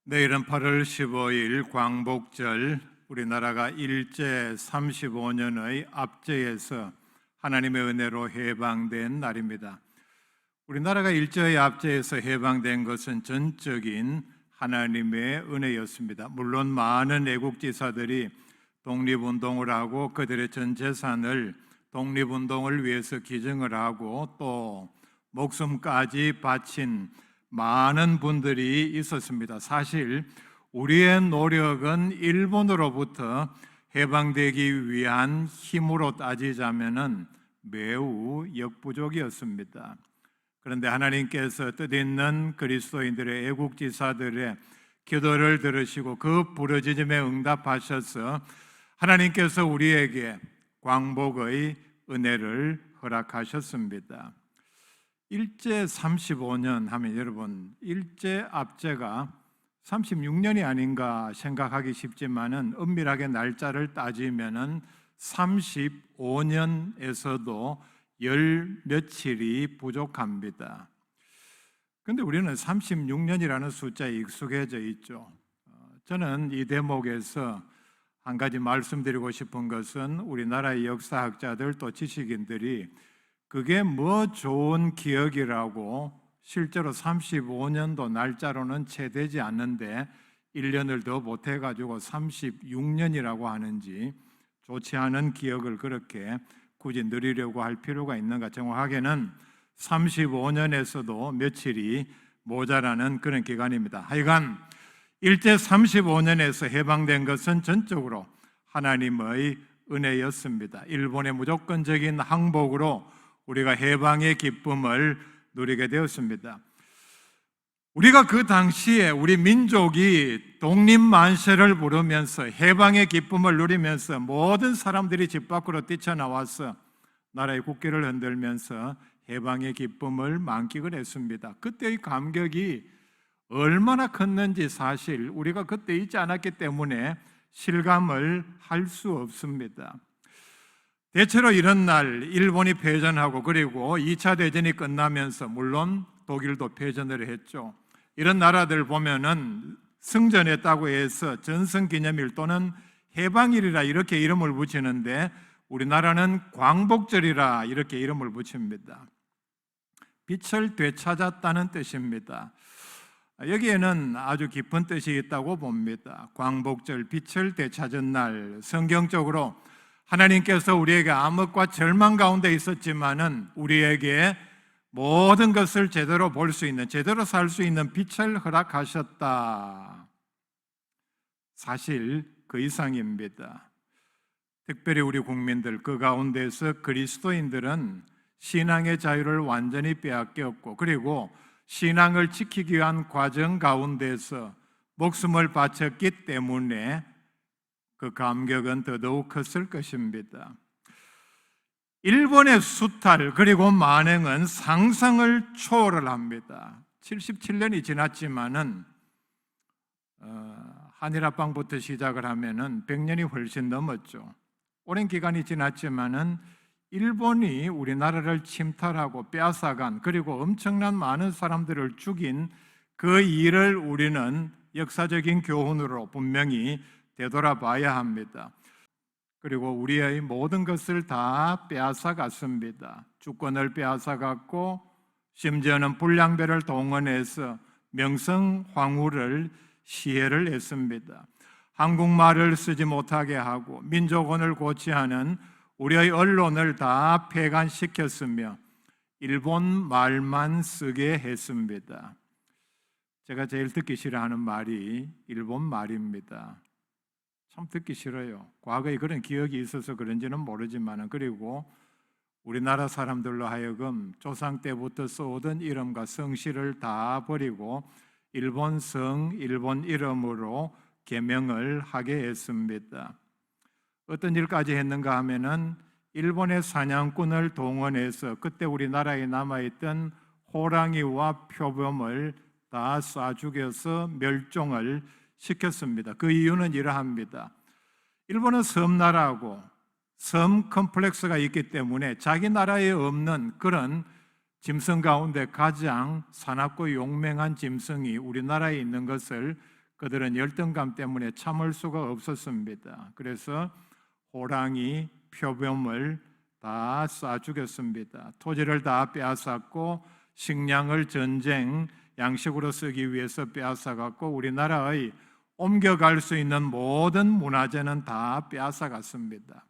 내일은 8월 15일 광복절, 우리나라가 일제 35년의 압제에서 하나님의 은혜로 해방된 날입니다. 우리나라가 일제의 압제에서 해방된 것은 전적인 하나님의 은혜였습니다. 물론 많은 애국지사들이 독립운동을 하고 그들의 전 재산을 독립운동을 위해서 기증을 하고 또 목숨까지 바친 많은 분들이 있었습니다. 사실 우리의 노력은 일본으로부터 해방되기 위한 힘으로 따지자면은 매우 역부족이었습니다. 그런데 하나님께서 뜻있는 그리스도인들의 애국지사들의 기도를 들으시고 그 부르짖음에 응답하셔서 하나님께서 우리에게 광복의 은혜를 허락하셨습니다. 일제 35년 하면 여러분, 일제 압제가 36년이 아닌가 생각하기 쉽지만은 엄밀하게 날짜를 따지면은 35년에서도 열 며칠이 부족합니다. 그런데 우리는 36년이라는 숫자에 익숙해져 있죠. 저는 이 대목에서 한 가지 말씀드리고 싶은 것은 우리나라의 역사학자들 또 지식인들이 그게 뭐 좋은 기억이라고 실제로 35년도 날짜로는 채 되지 않는데 1년을 더 못해가지고 36년이라고 하는지 좋지 않은 기억을 그렇게 굳이 누리려고 할 필요가 있는가. 정확하게는 35년에서도 며칠이 모자라는 그런 기간입니다. 하여간 일제 35년에서 해방된 것은 전적으로 하나님의 은혜였습니다. 일본의 무조건적인 항복으로 우리가 해방의 기쁨을 누리게 되었습니다. 우리가 그 당시에 우리 민족이 독립만세를 부르면서 해방의 기쁨을 누리면서 모든 사람들이 집 밖으로 뛰쳐나와서 나라의 국기를 흔들면서 해방의 기쁨을 만끽을 했습니다. 그때의 감격이 얼마나 컸는지 사실 우리가 그때 있지 않았기 때문에 실감을 할 수 없습니다. 대체로 이런 날 일본이 패전하고 그리고 2차 대전이 끝나면서 물론 독일도 패전을 했죠. 이런 나라들 보면은 승전했다고 해서 전승기념일 또는 해방일이라 이렇게 이름을 붙이는데 우리나라는 광복절이라 이렇게 이름을 붙입니다. 빛을 되찾았다는 뜻입니다. 여기에는 아주 깊은 뜻이 있다고 봅니다. 광복절, 빛을 되찾은 날, 성경적으로 하나님께서 우리에게 암흑과 절망 가운데 있었지만은 우리에게 모든 것을 제대로 볼 수 있는, 제대로 살 수 있는 빛을 허락하셨다. 사실 그 이상입니다. 특별히 우리 국민들 그 가운데서 그리스도인들은 신앙의 자유를 완전히 빼앗겼고 그리고 신앙을 지키기 위한 과정 가운데서 목숨을 바쳤기 때문에 그 감격은 더더욱 컸을 것입니다. 일본의 수탈 그리고 만행은 상상을 초월을 합니다. 77년이 지났지만은 한일합방부터 시작을 하면은 100년이 훨씬 넘었죠. 오랜 기간이 지났지만은 일본이 우리나라를 침탈하고 빼앗아간 그리고 엄청난 많은 사람들을 죽인 그 일을 우리는 역사적인 교훈으로 분명히 되돌아봐야 합니다. 그리고 우리의 모든 것을 다 빼앗아갔습니다. 주권을 빼앗아갔고 심지어는 불량배를 동원해서 명성황후를 시해를 했습니다. 한국말을 쓰지 못하게 하고 민족원을 고취하는 우리의 언론을 다 폐간시켰으며 일본 말만 쓰게 했습니다. 제가 제일 듣기 싫어하는 말이 일본 말입니다. 참 듣기 싫어요. 과거에 그런 기억이 있어서 그런지는 모르지만 그리고 우리나라 사람들로 하여금 조상 때부터 써오던 이름과 성씨를 다 버리고 일본 성, 일본 이름으로 개명을 하게 했습니다. 어떤 일까지 했는가 하면은 일본의 사냥꾼을 동원해서 그때 우리나라에 남아있던 호랑이와 표범을 다 쏴 죽여서 멸종을 시켰습니다. 그 이유는 이러합니다. 일본은 섬나라고 섬 컴플렉스가 있기 때문에 자기 나라에 없는 그런 짐승 가운데 가장 사납고 용맹한 짐승이 우리나라에 있는 것을 그들은 열등감 때문에 참을 수가 없었습니다. 그래서 호랑이, 표범을 다 쏴 죽였습니다. 토지를 다 빼앗았고 식량을 전쟁 양식으로 쓰기 위해서 빼앗아갔고 우리나라의 옮겨갈 수 있는 모든 문화재는 다 빼앗아갔습니다.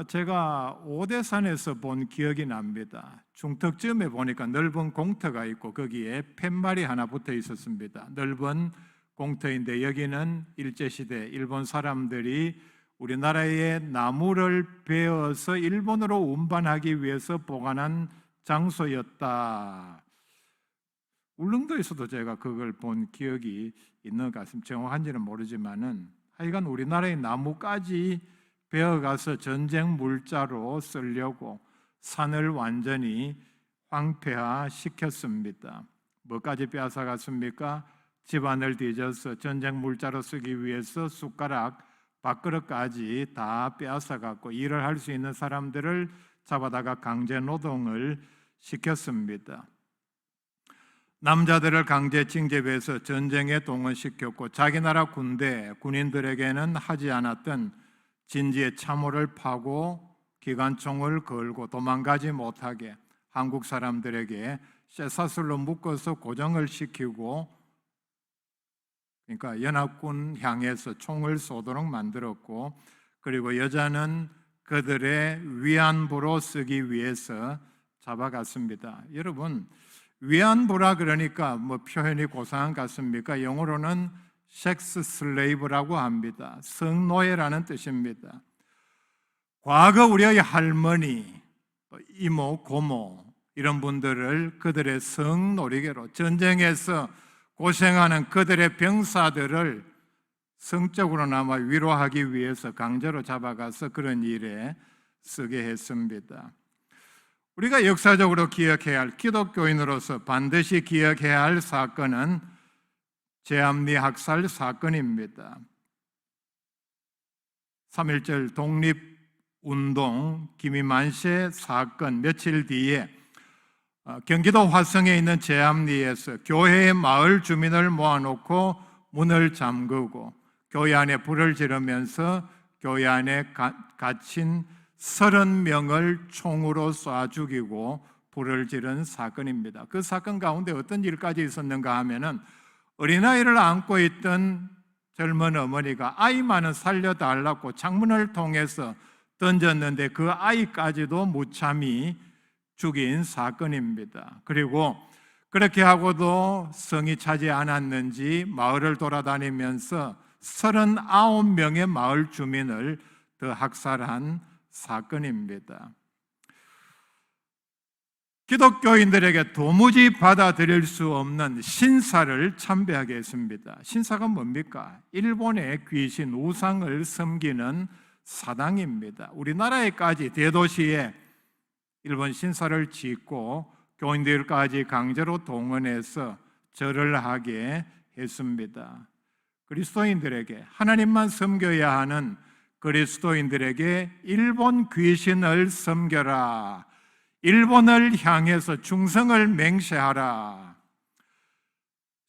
제가 오대산에서 본 기억이 납니다. 중턱쯤에 보니까 넓은 공터가 있고 거기에 팻말이 하나 붙어 있었습니다. 넓은 공터인데 여기는 일제시대 일본 사람들이 우리나라의 나무를 베어서 일본으로 운반하기 위해서 보관한 장소였다. 울릉도에서도 제가 그걸 본 기억이 있는 것 같습니다. 정확한지는 모르지만은 하여간 우리나라의 나무까지 베어가서 전쟁 물자로 쓰려고 산을 완전히 황폐화시켰습니다. 뭐까지 빼앗아갔습니까? 집안을 뒤져서 전쟁 물자로 쓰기 위해서 숟가락, 밥그릇까지 다 빼앗아갔고 일을 할 수 있는 사람들을 잡아다가 강제 노동을 시켰습니다. 남자들을 강제 징집해서 전쟁에 동원시켰고 자기 나라 군대, 군인들에게는 하지 않았던 진지의 참호를 파고 기관총을 걸고 도망가지 못하게 한국 사람들에게 쇠사슬로 묶어서 고정을 시키고 그러니까 연합군 향해서 총을 쏘도록 만들었고 그리고 여자는 그들의 위안부로 쓰기 위해서 잡아갔습니다. 여러분 위안부라 그러니까 뭐 표현이 고상한 것 같습니까? 영어로는 섹스 슬레이브라고 합니다. 성노예라는 뜻입니다. 과거 우리의 할머니, 이모, 고모 이런 분들을 그들의 성놀이개로 전쟁에서 고생하는 그들의 병사들을 성적으로나마 위로하기 위해서 강제로 잡아가서 그런 일에 쓰게 했습니다. 우리가 역사적으로 기억해야 할 기독교인으로서 반드시 기억해야 할 사건은 제암리 학살 사건입니다. 3.1절 독립운동 김이만세 사건 며칠 뒤에 경기도 화성에 있는 제암리에서 교회의 마을 주민을 모아놓고 문을 잠그고 교회 안에 불을 지르면서 교회 안에 갇힌 30명을 총으로 쏴 죽이고 불을 지른 사건입니다. 그 사건 가운데 어떤 일까지 있었는가 하면은 어린아이를 안고 있던 젊은 어머니가 아이만은 살려달라고 창문을 통해서 던졌는데 그 아이까지도 무참히 죽인 사건입니다. 그리고 그렇게 하고도 성이 차지 않았는지 마을을 돌아다니면서 39명의 마을 주민을 더 학살한 사건입니다. 기독교인들에게 도무지 받아들일 수 없는 신사를 참배하게 했습니다. 신사가 뭡니까? 일본의 귀신 우상을 섬기는 사당입니다. 우리나라에까지 대도시에 일본 신사를 짓고 교인들까지 강제로 동원해서 절을 하게 했습니다. 그리스도인들에게 하나님만 섬겨야 하는 그리스도인들에게 일본 귀신을 섬겨라, 일본을 향해서 충성을 맹세하라.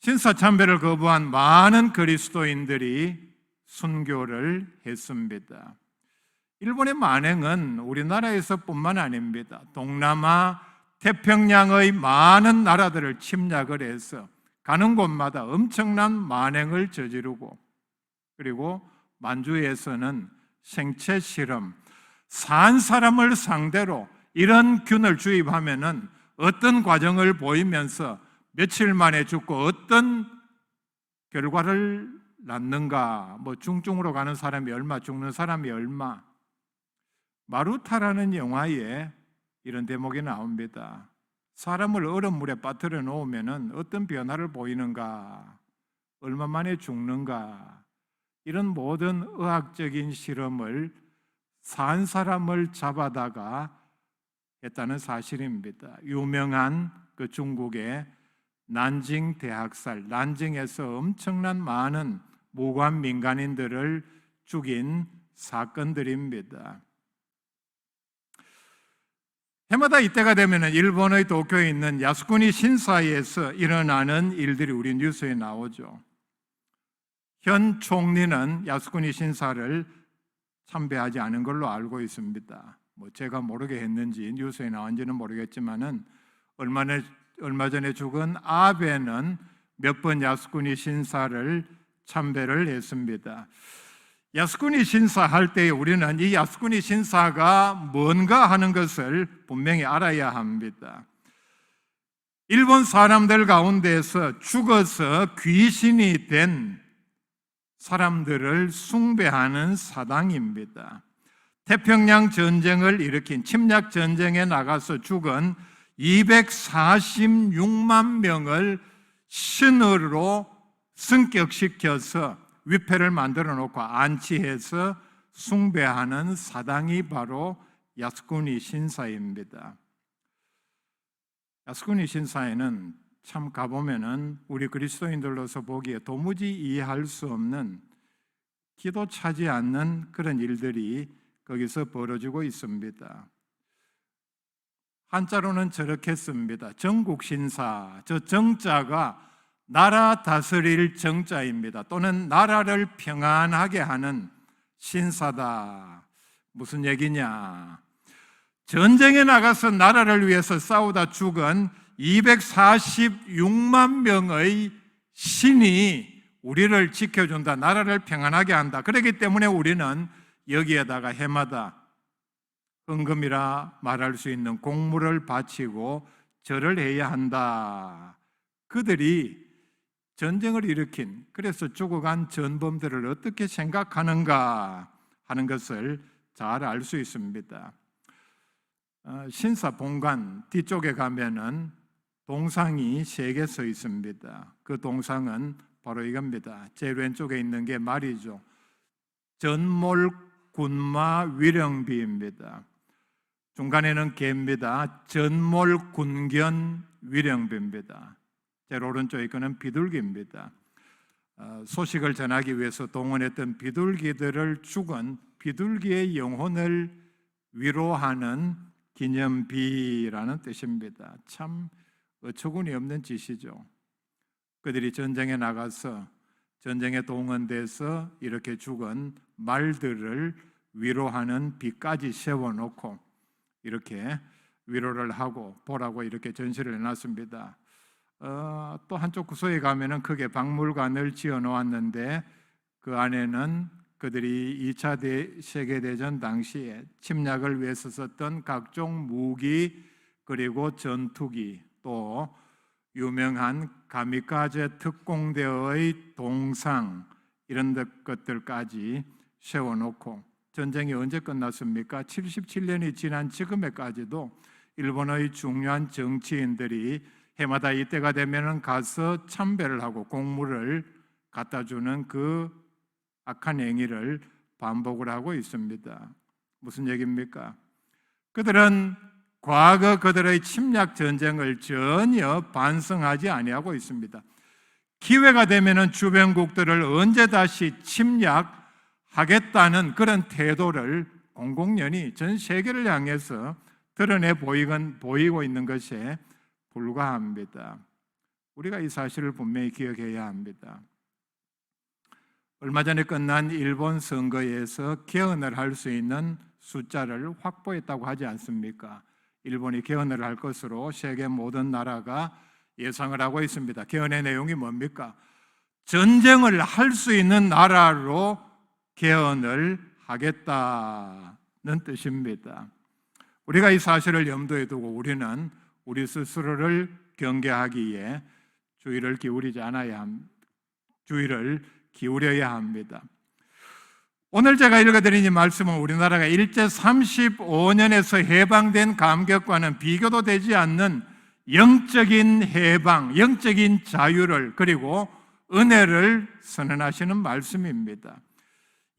신사참배를 거부한 많은 그리스도인들이 순교를 했습니다. 일본의 만행은 우리나라에서뿐만 아닙니다. 동남아 태평양의 많은 나라들을 침략을 해서 가는 곳마다 엄청난 만행을 저지르고 그리고 만주에서는 생체 실험, 산 사람을 상대로 이런 균을 주입하면은 어떤 과정을 보이면서 며칠 만에 죽고 어떤 결과를 낳는가, 뭐 중증으로 가는 사람이 얼마, 죽는 사람이 얼마. 마루타라는 영화에 이런 대목이 나옵니다. 사람을 얼음물에 빠뜨려 놓으면은 어떤 변화를 보이는가, 얼마 만에 죽는가, 이런 모든 의학적인 실험을 산 사람을 잡아다가 했다는 사실입니다. 유명한 그 중국의 난징 대학살, 난징에서 엄청난 많은 무관 민간인들을 죽인 사건들입니다. 해마다 이때가 되면 일본의 도쿄에 있는 야스쿠니 신사에서 일어나는 일들이 우리 뉴스에 나오죠. 현 총리는 야스쿠니 신사를 참배하지 않은 걸로 알고 있습니다. 제가 모르게 했는지 뉴스에 나온지는 모르겠지만은 얼마 전에 죽은 아베는 몇 번 야스쿠니 신사를 참배를 했습니다. 야스쿠니 신사 할 때 우리는 이 야스쿠니 신사가 뭔가 하는 것을 분명히 알아야 합니다. 일본 사람들 가운데서 죽어서 귀신이 된 사람들을 숭배하는 사당입니다. 태평양 전쟁을 일으킨 침략 전쟁에 나가서 죽은 246만 명을 신으로 승격시켜서 위패를 만들어 놓고 안치해서 숭배하는 사당이 바로 야스쿠니 신사입니다. 야스쿠니 신사에는 참 가보면은 우리 그리스도인들로서 보기에 도무지 이해할 수 없는, 기도 차지 않는 그런 일들이 거기서 벌어지고 있습니다. 한자로는 저렇게 씁니다. 정국신사, 저 정자가 나라 다스릴 정자입니다. 또는 나라를 평안하게 하는 신사다. 무슨 얘기냐? 전쟁에 나가서 나라를 위해서 싸우다 죽은 246만 명의 신이 우리를 지켜준다. 나라를 평안하게 한다. 그렇기 때문에 우리는 여기에다가 해마다 헌금이라 말할 수 있는 공물을 바치고 절을 해야 한다. 그들이 전쟁을 일으킨, 그래서 죽어간 전범들을 어떻게 생각하는가 하는 것을 잘 알 수 있습니다. 신사 본관 뒤쪽에 가면은 동상이 3개 서 있습니다. 그 동상은 바로 이겁니다. 제일 왼쪽에 있는 게 말이죠. 전몰군마 위령비입니다. 중간에는 개입니다. 전몰군견 위령비입니다. 제일 오른쪽에 거는 비둘기입니다. 소식을 전하기 위해서 동원했던 비둘기들을 죽은 비둘기의 영혼을 위로하는 기념비라는 뜻입니다. 참 어처구니 없는 짓이죠. 그들이 전쟁에 나가서 전쟁에 동원돼서 이렇게 죽은 말들을 위로하는 비까지 세워놓고 이렇게 위로를 하고 보라고 이렇게 전시를 해놨습니다. 또 한쪽 구석에 가면은 크게 박물관을 지어 놓았는데 그 안에는 그들이 2차 세계대전 당시에 침략을 위해서 썼던 각종 무기 그리고 전투기, 또 유명한 가미카제 특공대의 동상, 이런 것들까지 세워놓고, 전쟁이 언제 끝났습니까? 77년이 지난 지금에까지도 일본의 중요한 정치인들이 해마다 이때가 되면 가서 참배를 하고 공물을 갖다 주는 그 악한 행위를 반복을 하고 있습니다. 무슨 얘기입니까? 그들은 과거 그들의 침략 전쟁을 전혀 반성하지 아니하고 있습니다. 기회가 되면 주변국들을 언제 다시 침략하겠다는 그런 태도를 공공연히 전 세계를 향해서 드러내 보이고 있는 것에 불과합니다. 우리가 이 사실을 분명히 기억해야 합니다. 얼마 전에 끝난 일본 선거에서 개헌을 할 수 있는 숫자를 확보했다고 하지 않습니까? 일본이 개헌을 할 것으로 세계 모든 나라가 예상을 하고 있습니다. 개헌의 내용이 뭡니까? 전쟁을 할 수 있는 나라로 개헌을 하겠다는 뜻입니다. 우리가 이 사실을 염두에 두고 우리는 우리 스스로를 경계하기에 주의를 기울여야 합니다. 오늘 제가 읽어드린 이 말씀은 우리나라가 일제 35년에서 해방된 감격과는 비교도 되지 않는 영적인 해방, 영적인 자유를 그리고 은혜를 선언하시는 말씀입니다.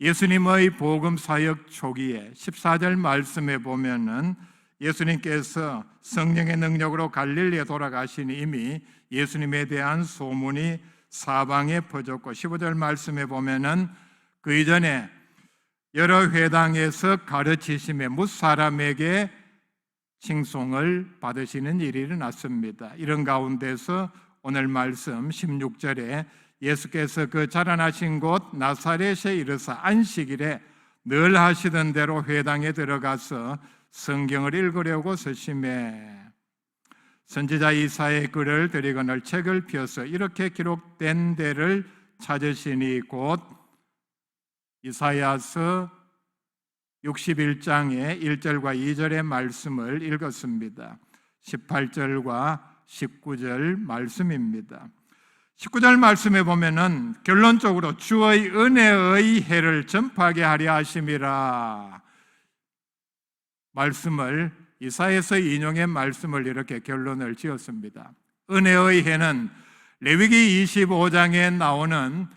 예수님의 복음 사역 초기에 14절 말씀에 보면은 예수님께서 성령의 능력으로 갈릴리에 돌아가시니 이미 예수님에 대한 소문이 사방에 퍼졌고, 15절 말씀에 보면은 그 이전에 여러 회당에서 가르치심에 무사람에게 칭송을 받으시는 일이 일어났습니다. 이런 가운데서 오늘 말씀 16절에 예수께서 그 자라나신 곳 나사렛에 이르사 안식일에 늘 하시던 대로 회당에 들어가서 성경을 읽으려고 서심해 선지자 이사야의 글을 들이거늘 책을 펴서 이렇게 기록된 데를 찾으시니 곧 이사야서 61장의 1절과 2절의 말씀을 읽었습니다. 18절과 19절 말씀입니다. 19절 말씀에 보면은 결론적으로 주의 은혜의 해를 전파하게 하려 하심이라 말씀을 이사야서 인용의 말씀을 이렇게 결론을 지었습니다. 은혜의 해는 레위기 25장에 나오는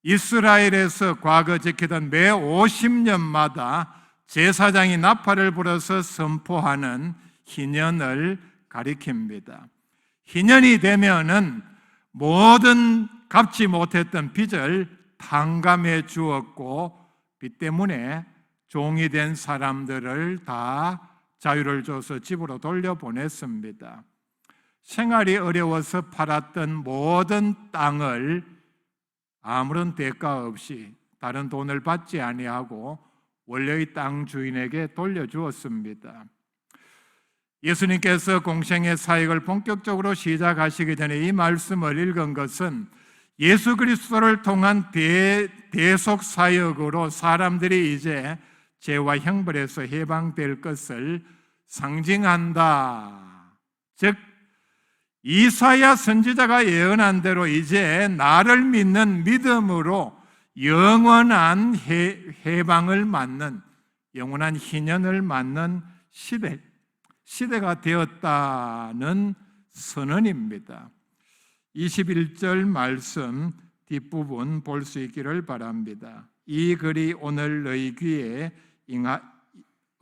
이스라엘에서 과거 지키던 매 50년마다 제사장이 나팔을 불어서 선포하는 희년을 가리킵니다. 희년이 되면은 모든 갚지 못했던 빚을 탕감해 주었고 빚 때문에 종이 된 사람들을 다 자유를 줘서 집으로 돌려보냈습니다. 생활이 어려워서 팔았던 모든 땅을 아무런 대가 없이 다른 돈을 받지 아니하고 원래의 땅 주인에게 돌려주었습니다. 예수님께서 공생의 사역을 본격적으로 시작하시기 전에 이 말씀을 읽은 것은 예수 그리스도를 통한 대속 사역으로 사람들이 이제 죄와 형벌에서 해방될 것을 상징한다. 즉 이사야 선지자가 예언한 대로 이제 나를 믿는 믿음으로 영원한 해방을 맞는 영원한 희년을 맞는 시대가 되었다는 선언입니다. 21절 말씀 뒷부분 볼 수 있기를 바랍니다. 이 글이 오늘 너희 귀에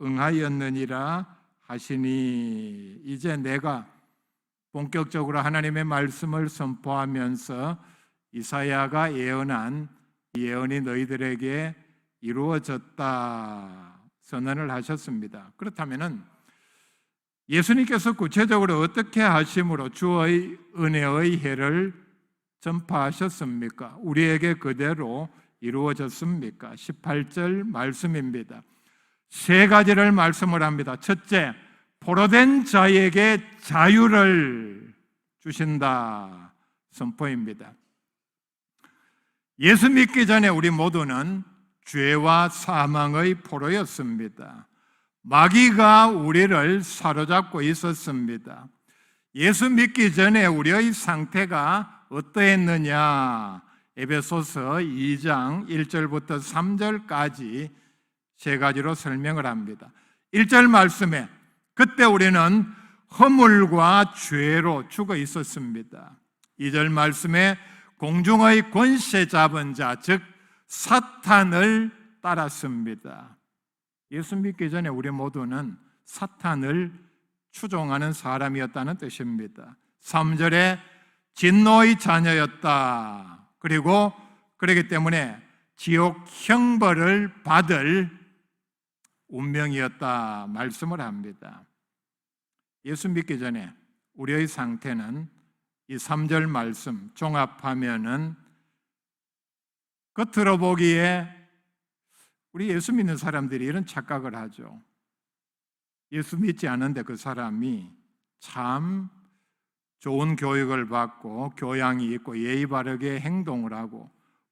응하였느니라 하시니 이제 내가 본격적으로 하나님의 말씀을 선포하면서 이사야가 예언한 예언이 너희들에게 이루어졌다 선언을 하셨습니다. 그렇다면 예수님께서 구체적으로 어떻게 하심으로 주의 은혜의 해를 전파하셨습니까? 우리에게 그대로 이루어졌습니까? 18절 말씀입니다. 세 가지를 말씀을 합니다. 첫째, 포로된 자에게 자유를 주신다 선포입니다. 예수 믿기 전에 우리 모두는 죄와 사망의 포로였습니다. 마귀가 우리를 사로잡고 있었습니다. 예수 믿기 전에 우리의 상태가 어떠했느냐? 에베소서 2장 1절부터 3절까지 세 가지로 설명을 합니다. 1절 말씀에 그때 우리는 허물과 죄로 죽어 있었습니다. 2절 말씀에 공중의 권세 잡은 자, 즉 사탄을 따랐습니다. 예수 믿기 전에 우리 모두는 사탄을 추종하는 사람이었다는 뜻입니다. 3절에 진노의 자녀였다. 그리고 그렇기 때문에 지옥 형벌을 받을 운명이었다 말씀을 합니다. 예수 믿기 전에 우리의 상태는 이 3절 말씀 종합하면은 겉으로 보기에 우리 예수 믿는 사람들이 이런 착각을 하죠. 예수 믿지 않은데 그 사람이 참 좋은 교육을 받고 교양이 있고 예의 바르게 행동을 하고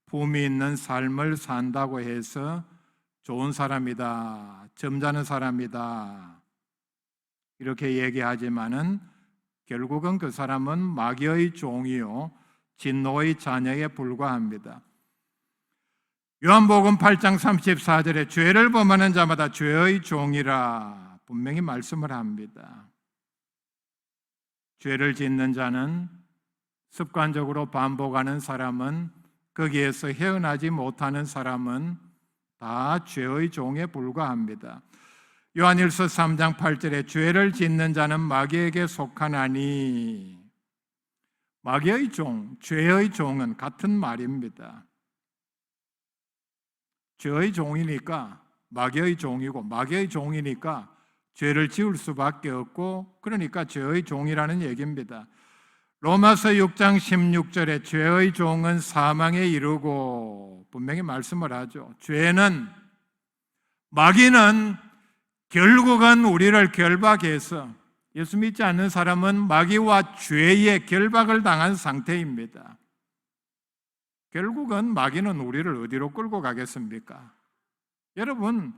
품이 있는 삶을 산다고 해서 좋은 사람이다, 점잖은 사람이다 이렇게 얘기하지만은 결국은 그 사람은 마귀의 종이요 진노의 자녀에 불과합니다. 요한복음 8장 34절에 죄를 범하는 자마다 죄의 종이라 분명히 말씀을 합니다. 죄를 짓는 자는 습관적으로 반복하는 사람은 거기에서 헤어나지 못하는 사람은 다 죄의 종에 불과합니다. 요한일서 3장 8절에 죄를 짓는 자는 마귀에게 속하나니 마귀의 종, 죄의 종은 같은 말입니다. 죄의 종이니까 마귀의 종이고 마귀의 종이니까 죄를 지을 수밖에 없고 그러니까 죄의 종이라는 얘기입니다. 로마서 6장 16절에 죄의 종은 사망에 이르고 분명히 말씀을 하죠. 죄는, 마귀는 결국은 우리를 결박해서, 예수 믿지 않는 사람은 마귀와 죄의 결박을 당한 상태입니다. 결국은 마귀는 우리를 어디로 끌고 가겠습니까? 여러분,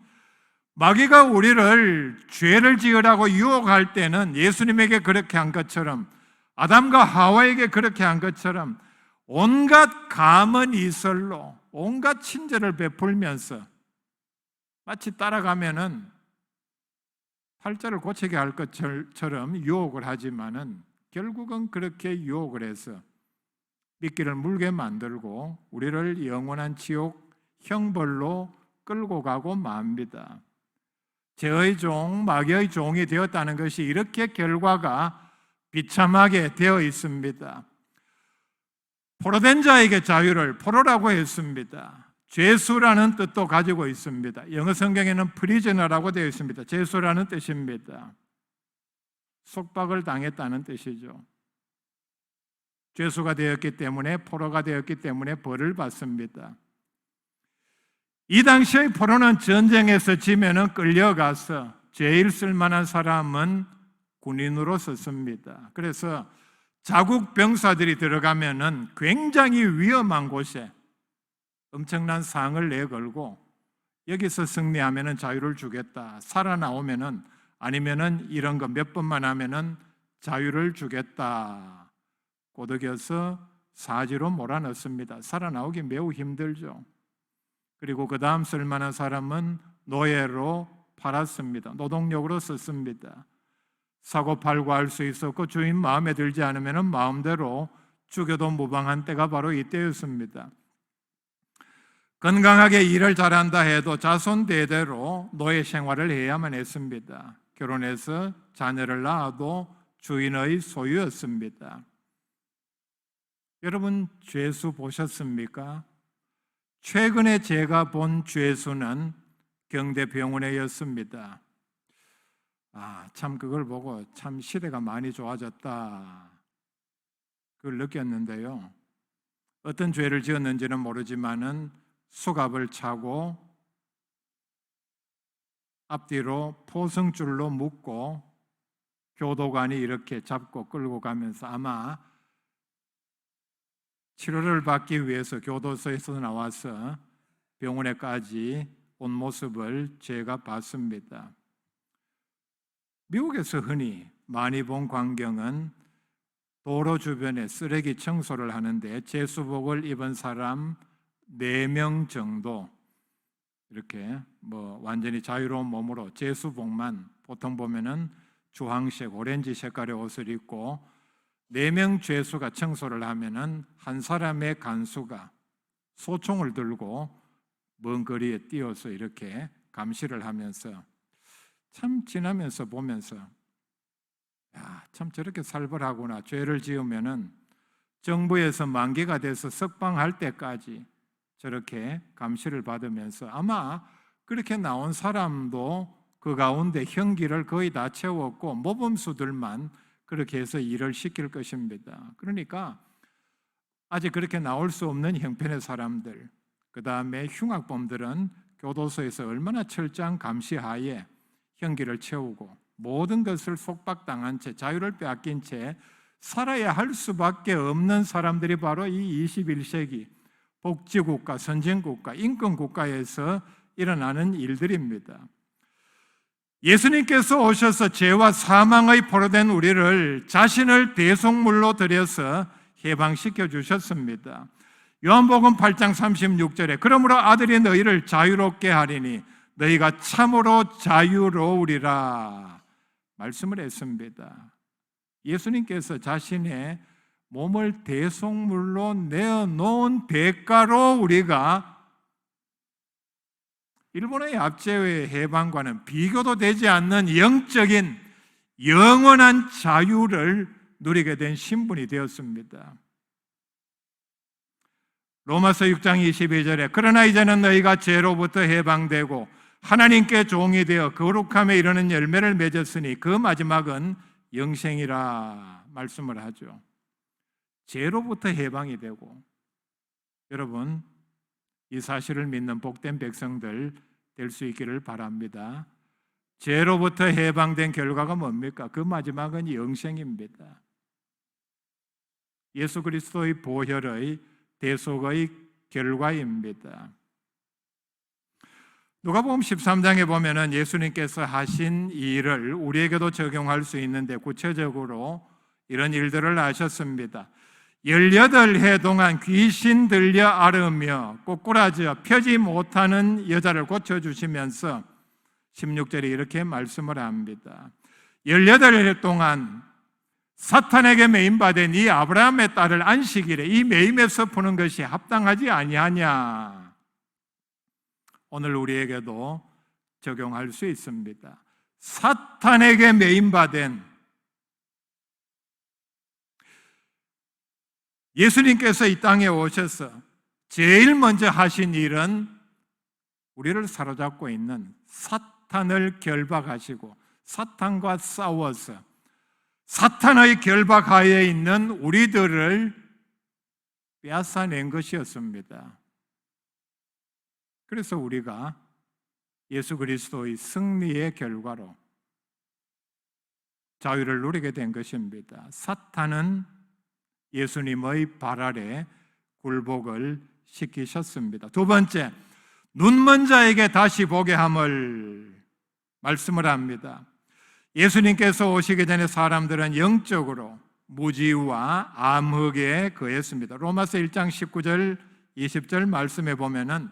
마귀가 우리를 죄를 지으라고 유혹할 때는 예수님에게 그렇게 한 것처럼, 아담과 하와에게 그렇게 한 것처럼 온갖 감언 이설로 온갖 친절을 베풀면서 마치 따라가면은 팔자를 고치게 할 것처럼 유혹을 하지만은 결국은 그렇게 유혹을 해서 미끼를 물게 만들고 우리를 영원한 지옥 형벌로 끌고 가고 맙니다. 죄의 종, 마귀의 종이 되었다는 것이 이렇게 결과가 비참하게 되어 있습니다. 포로된 자에게 자유를, 포로라고 했습니다. 죄수라는 뜻도 가지고 있습니다. 영어 성경에는 prisoner라고 되어 있습니다. 죄수라는 뜻입니다. 속박을 당했다는 뜻이죠. 죄수가 되었기 때문에, 포로가 되었기 때문에 벌을 받습니다. 이 당시의 포로는 전쟁에서 지면은 끌려가서 제일 쓸만한 사람은 군인으로 썼습니다. 그래서 자국 병사들이 들어가면은 굉장히 위험한 곳에 엄청난 상을 내걸고 여기서 승리하면은 자유를 주겠다. 살아나오면은, 아니면은 이런 거 몇 번만 하면은 자유를 주겠다. 꼬드겨서 사지로 몰아넣습니다. 살아나오기 매우 힘들죠. 그리고 그 다음 쓸만한 사람은 노예로 팔았습니다. 노동력으로 썼습니다. 사고팔고 할 수 있었고 주인 마음에 들지 않으면 마음대로 죽여도 무방한 때가 바로 이때였습니다. 건강하게 일을 잘한다 해도 자손 대대로 노예 생활을 해야만 했습니다. 결혼해서 자녀를 낳아도 주인의 소유였습니다. 여러분, 죄수 보셨습니까? 최근에 제가 본 죄수는 경대병원에였습니다. 참 그걸 보고 참 시대가 많이 좋아졌다, 그걸 느꼈는데요. 어떤 죄를 지었는지는 모르지만은 수갑을 차고 앞뒤로 포승줄로 묶고 교도관이 이렇게 잡고 끌고 가면서 아마 치료를 받기 위해서 교도소에서 나와서 병원에까지 온 모습을 제가 봤습니다. 미국에서 흔히 많이 본 광경은 도로 주변에 쓰레기 청소를 하는데 제수복을 입은 사람 4명 정도, 이렇게 완전히 자유로운 몸으로 제수복만, 보통 보면은 주황색, 오렌지 색깔의 옷을 입고 4명 죄수가 청소를 하면은 한 사람의 간수가 소총을 들고 먼 거리에 뛰어서 이렇게 감시를 하면서 참 지나면서 보면서 참 저렇게 살벌하구나. 죄를 지으면은 정부에서 만기가 돼서 석방할 때까지 저렇게 감시를 받으면서 아마 그렇게 나온 사람도 그 가운데 형기를 거의 다 채웠고 모범수들만 그렇게 해서 일을 시킬 것입니다. 그러니까 아직 그렇게 나올 수 없는 형편의 사람들, 그 다음에 흉악범들은 교도소에서 얼마나 철저한 감시하에 형기를 채우고 모든 것을 속박당한 채 자유를 빼앗긴 채 살아야 할 수밖에 없는 사람들이 바로 이 21세기 복지국가, 선진국가, 인권국가에서 일어나는 일들입니다. 예수님께서 오셔서 죄와 사망의 포로된 우리를 자신을 대속물로 들여서 해방시켜 주셨습니다. 요한복음 8장 36절에 그러므로 아들이 너희를 자유롭게 하리니 너희가 참으로 자유로우리라 말씀을 했습니다. 예수님께서 자신의 몸을 대속물로 내어놓은 대가로 우리가 일본의 압제의 해방과는 비교도 되지 않는 영적인 영원한 자유를 누리게 된 신분이 되었습니다. 로마서 6장 22절에 그러나 이제는 너희가 죄로부터 해방되고 하나님께 종이 되어 거룩함에 이르는 열매를 맺었으니 그 마지막은 영생이라 말씀을 하죠. 죄로부터 해방이 되고, 여러분 이 사실을 믿는 복된 백성들 될 수 있기를 바랍니다. 죄로부터 해방된 결과가 뭡니까? 그 마지막은 영생입니다. 예수 그리스도의 보혈의 대속의 결과입니다. 누가복음 13장에 보면은 예수님께서 하신 이 일을 우리에게도 적용할 수 있는데, 구체적으로 이런 일들을 하셨습니다. 18해 동안 귀신 들려 앓으며 꼬꾸라져 펴지 못하는 여자를 고쳐주시면서 16절에 이렇게 말씀을 합니다. 18해 동안 사탄에게 매임받은 이 아브라함의 딸을 안식일에 이 매임에서 푸는 것이 합당하지 아니하냐. 오늘 우리에게도 적용할 수 있습니다. 사탄에게 매임받은 예수님께서 이 땅에 오셔서 제일 먼저 하신 일은 우리를 사로잡고 있는 사탄을 결박하시고 사탄과 싸워서 사탄의 결박하에 있는 우리들을 빼앗아낸 것이었습니다. 그래서 우리가 예수 그리스도의 승리의 결과로 자유를 누리게 된 것입니다. 사탄은 예수님의 발 아래 굴복을 시키셨습니다. 두 번째, 눈먼 자에게 다시 보게 함을 말씀을 합니다. 예수님께서 오시기 전에 사람들은 영적으로 무지와 암흑에 거했습니다. 로마서 1장 19절 20절 말씀에 보면은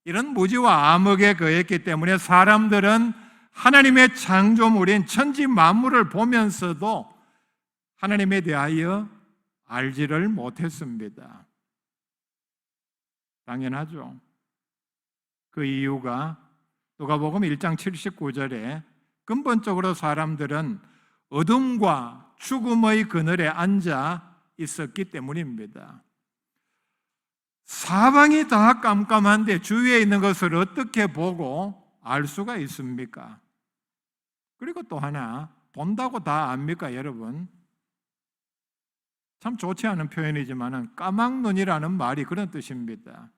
이런 무지와 암흑에 거했기 때문에 사람들은 하나님의 창조물인 천지 만물을 보면서도 하나님에 대하여 알지를 못했습니다. 당연하죠. 그 이유가 누가복음 1장 79절에 근본적으로 사람들은 어둠과 죽음의 그늘에 앉아 있었기 때문입니다. 사방이 다 깜깜한데 주위에 있는 것을 어떻게 보고 알 수가 있습니까? 그리고 또 하나, 본다고 다 압니까, 여러분? 참 좋지 않은 표현이지만 까막눈이라는 말이 그런 뜻입니다.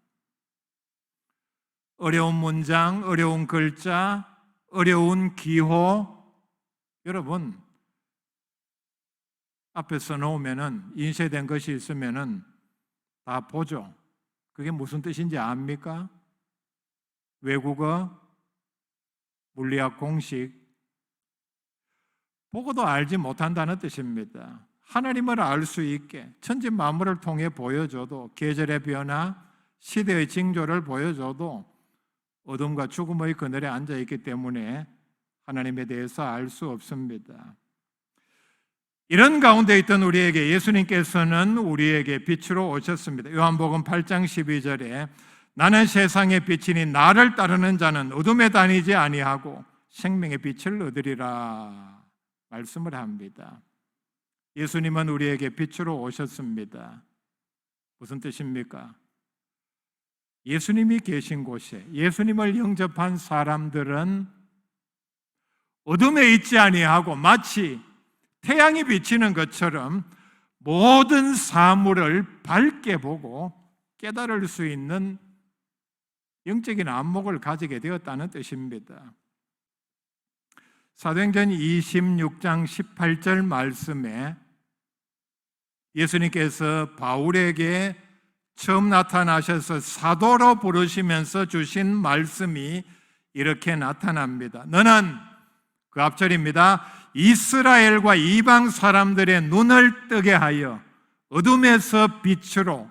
어려운 문장, 어려운 글자, 어려운 기호, 여러분 앞에 써놓으면은 인쇄된 것이 있으면은 다 보죠. 그게 무슨 뜻인지 압니까? 외국어, 물리학 공식, 보고도 알지 못한다는 뜻입니다. 하나님을 알 수 있게 천지 만물을 통해 보여줘도, 계절의 변화, 시대의 징조를 보여줘도 어둠과 죽음의 그늘에 앉아있기 때문에 하나님에 대해서 알 수 없습니다. 이런 가운데 있던 우리에게 예수님께서는 우리에게 빛으로 오셨습니다. 요한복음 8장 12절에 나는 세상의 빛이니 나를 따르는 자는 어둠에 다니지 아니하고 생명의 빛을 얻으리라 말씀을 합니다. 예수님은 우리에게 빛으로 오셨습니다. 무슨 뜻입니까? 예수님이 계신 곳에 예수님을 영접한 사람들은 어둠에 있지 아니하고 마치 태양이 비치는 것처럼 모든 사물을 밝게 보고 깨달을 수 있는 영적인 안목을 가지게 되었다는 뜻입니다. 사도행전 26장 18절 말씀에 예수님께서 바울에게 처음 나타나셔서 사도로 부르시면서 주신 말씀이 이렇게 나타납니다. 너는, 그 앞절입니다, 이스라엘과 이방 사람들의 눈을 뜨게 하여 어둠에서 빛으로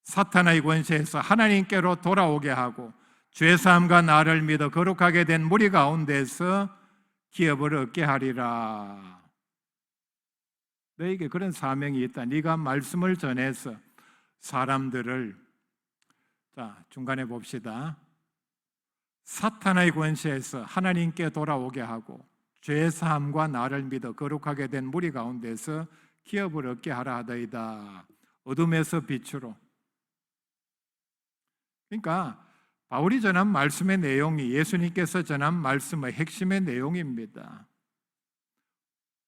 사탄의 권세에서 하나님께로 돌아오게 하고 죄사함과 나를 믿어 거룩하게 된 무리 가운데서 기업을 얻게 하리라. 너에게 그런 사명이 있다. 네가 말씀을 전해서 사람들을, 자, 중간에 봅시다. 사탄의 권세에서 하나님께 돌아오게 하고 죄사함과 나를 믿어 거룩하게 된 무리 가운데서 기업을 얻게 하라 하더이다. 어둠에서 빛으로. 그러니까 바울이 전한 말씀의 내용이 예수님께서 전한 말씀의 핵심의 내용입니다.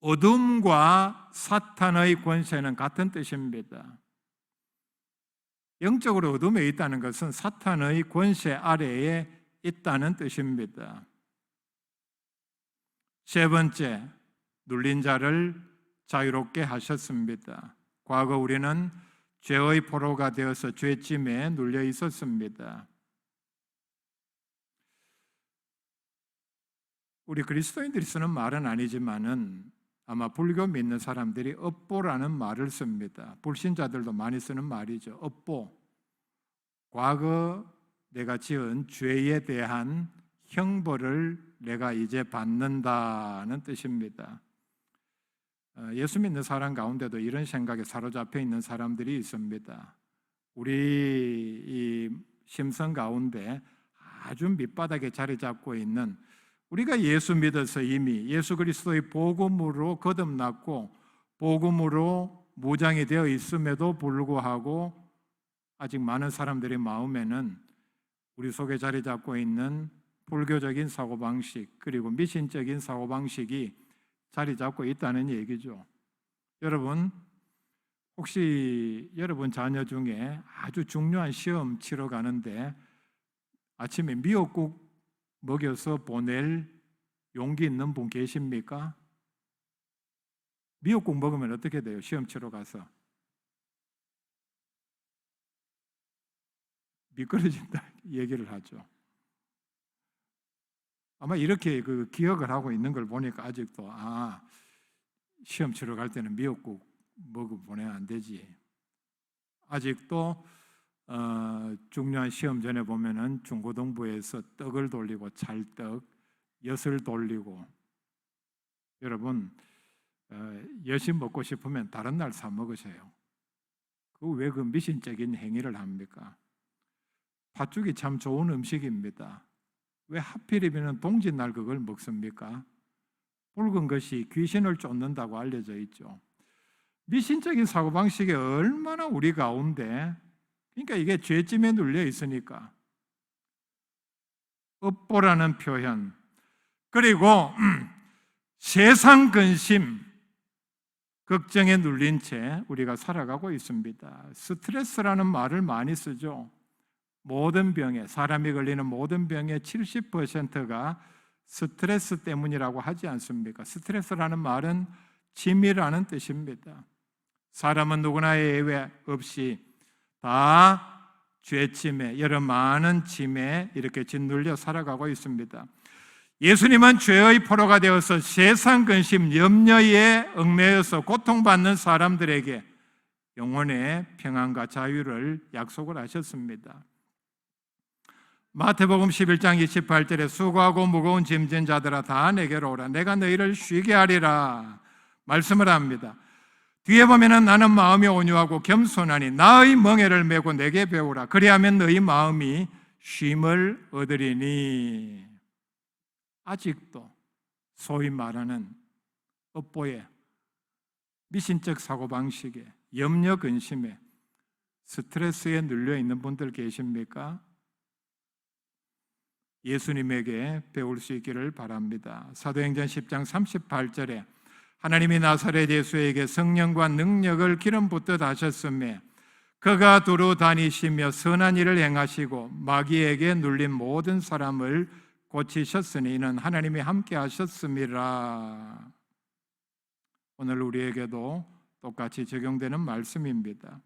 어둠과 사탄의 권세는 같은 뜻입니다. 영적으로 어둠에 있다는 것은 사탄의 권세 아래에 있다는 뜻입니다. 세 번째, 눌린 자를 자유롭게 하셨습니다. 과거 우리는 죄의 포로가 되어서 죄짐에 눌려 있었습니다. 우리 그리스도인들이 쓰는 말은 아니지만은 아마 불교 믿는 사람들이 업보라는 말을 씁니다. 불신자들도 많이 쓰는 말이죠. 업보. 과거 내가 지은 죄에 대한 형벌을 내가 이제 받는다는 뜻입니다. 예수 믿는 사람 가운데도 이런 생각에 사로잡혀 있는 사람들이 있습니다. 우리 이 심성 가운데 아주 밑바닥에 자리 잡고 있는, 우리가 예수 믿어서 이미 예수 그리스도의 복음으로 거듭났고 복음으로 무장이 되어 있음에도 불구하고 아직 많은 사람들의 마음에는 우리 속에 자리 잡고 있는 불교적인 사고방식 그리고 미신적인 사고방식이 자리 잡고 있다는 얘기죠. 여러분, 혹시 여러분 자녀 중에 아주 중요한 시험 치러 가는데 아침에 미역국 먹여서 보낼 용기 있는 분 계십니까? 미역국 먹으면 어떻게 돼요? 시험 치러 가서 미끄러진다 얘기를 하죠. 아마 이렇게 그 기억을 하고 있는 걸 보니까 아직도 시험 치러 갈 때는 미역국 먹어 보내면 안 되지. 아직도 중요한 시험 전에 보면은 중고등부에서 떡을 돌리고 찰떡, 엿을 돌리고, 여러분 엿이 먹고 싶으면 다른 날 사 먹으세요. 왜 그 미신적인 행위를 합니까? 팥죽이 참 좋은 음식입니다. 왜 하필이면 동짓날 그걸 먹습니까? 붉은 것이 귀신을 쫓는다고 알려져 있죠. 미신적인 사고방식이 얼마나 우리 가운데, 그러니까 이게 죄짐에 눌려 있으니까. 업보라는 표현, 그리고 세상 근심, 걱정에 눌린 채 우리가 살아가고 있습니다. 스트레스라는 말을 많이 쓰죠. 모든 병에, 사람이 걸리는 모든 병의 70%가 스트레스 때문이라고 하지 않습니까? 스트레스라는 말은 짐이라는 뜻입니다. 사람은 누구나 예외 없이 다 죄짐에, 여러 많은 짐에 이렇게 짓눌려 살아가고 있습니다. 예수님은 죄의 포로가 되어서 세상 근심, 염려에 얽매여서 고통받는 사람들에게 영혼의 평안과 자유를 약속을 하셨습니다. 마태복음 11장 28절에 수고하고 무거운 짐진 자들아 다 내게로 오라, 내가 너희를 쉬게 하리라 말씀을 합니다. 뒤에 보면은 나는 마음이 온유하고 겸손하니 나의 멍에를 메고 내게 배우라, 그리하면 너희 마음이 쉼을 얻으리니. 아직도 소위 말하는 업보에, 미신적 사고방식에, 염려 근심에, 스트레스에 눌려 있는 분들 계십니까? 예수님에게 배울 수 있기를 바랍니다. 사도행전 10장 38절에 하나님이 나사렛 예수에게 성령과 능력을 기름 붓듯 하셨으며 그가 두루 다니시며 선한 일을 행하시고 마귀에게 눌린 모든 사람을 고치셨으니 이는 하나님이 함께 하셨음이라. 오늘 우리에게도 똑같이 적용되는 말씀입니다.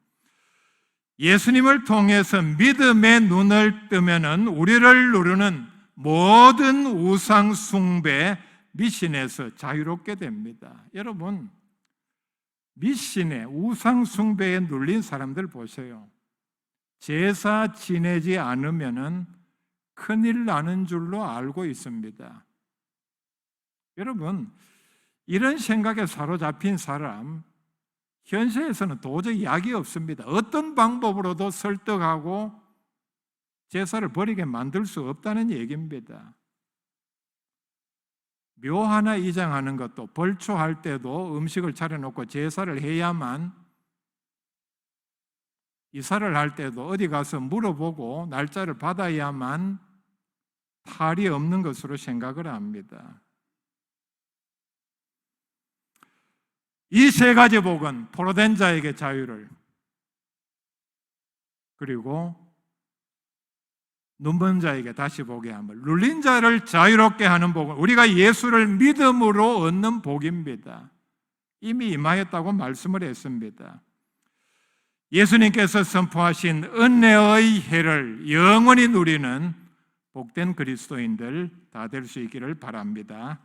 예수님을 통해서 믿음의 눈을 뜨면은 우리를 누르는 모든 우상 숭배, 미신에서 자유롭게 됩니다. 여러분, 미신에, 우상 숭배에 눌린 사람들 보세요. 제사 지내지 않으면은 큰일 나는 줄로 알고 있습니다. 여러분, 이런 생각에 사로잡힌 사람, 현세에서는 도저히 약이 없습니다. 어떤 방법으로도 설득하고 제사를 버리게 만들 수 없다는 얘기입니다. 묘 하나 이장하는 것도, 벌초할 때도 음식을 차려놓고 제사를 해야만, 이사를 할 때도 어디 가서 물어보고 날짜를 받아야만 탈이 없는 것으로 생각을 합니다. 이 세 가지 복은 포로된 자에게 자유를, 그리고 눈먼 자에게 다시 보게 함을, 눌린 자를 자유롭게 하는 복은 우리가 예수를 믿음으로 얻는 복입니다. 이미 임하였다고 말씀을 했습니다. 예수님께서 선포하신 은혜의 해를 영원히 누리는 복된 그리스도인들 다 될 수 있기를 바랍니다.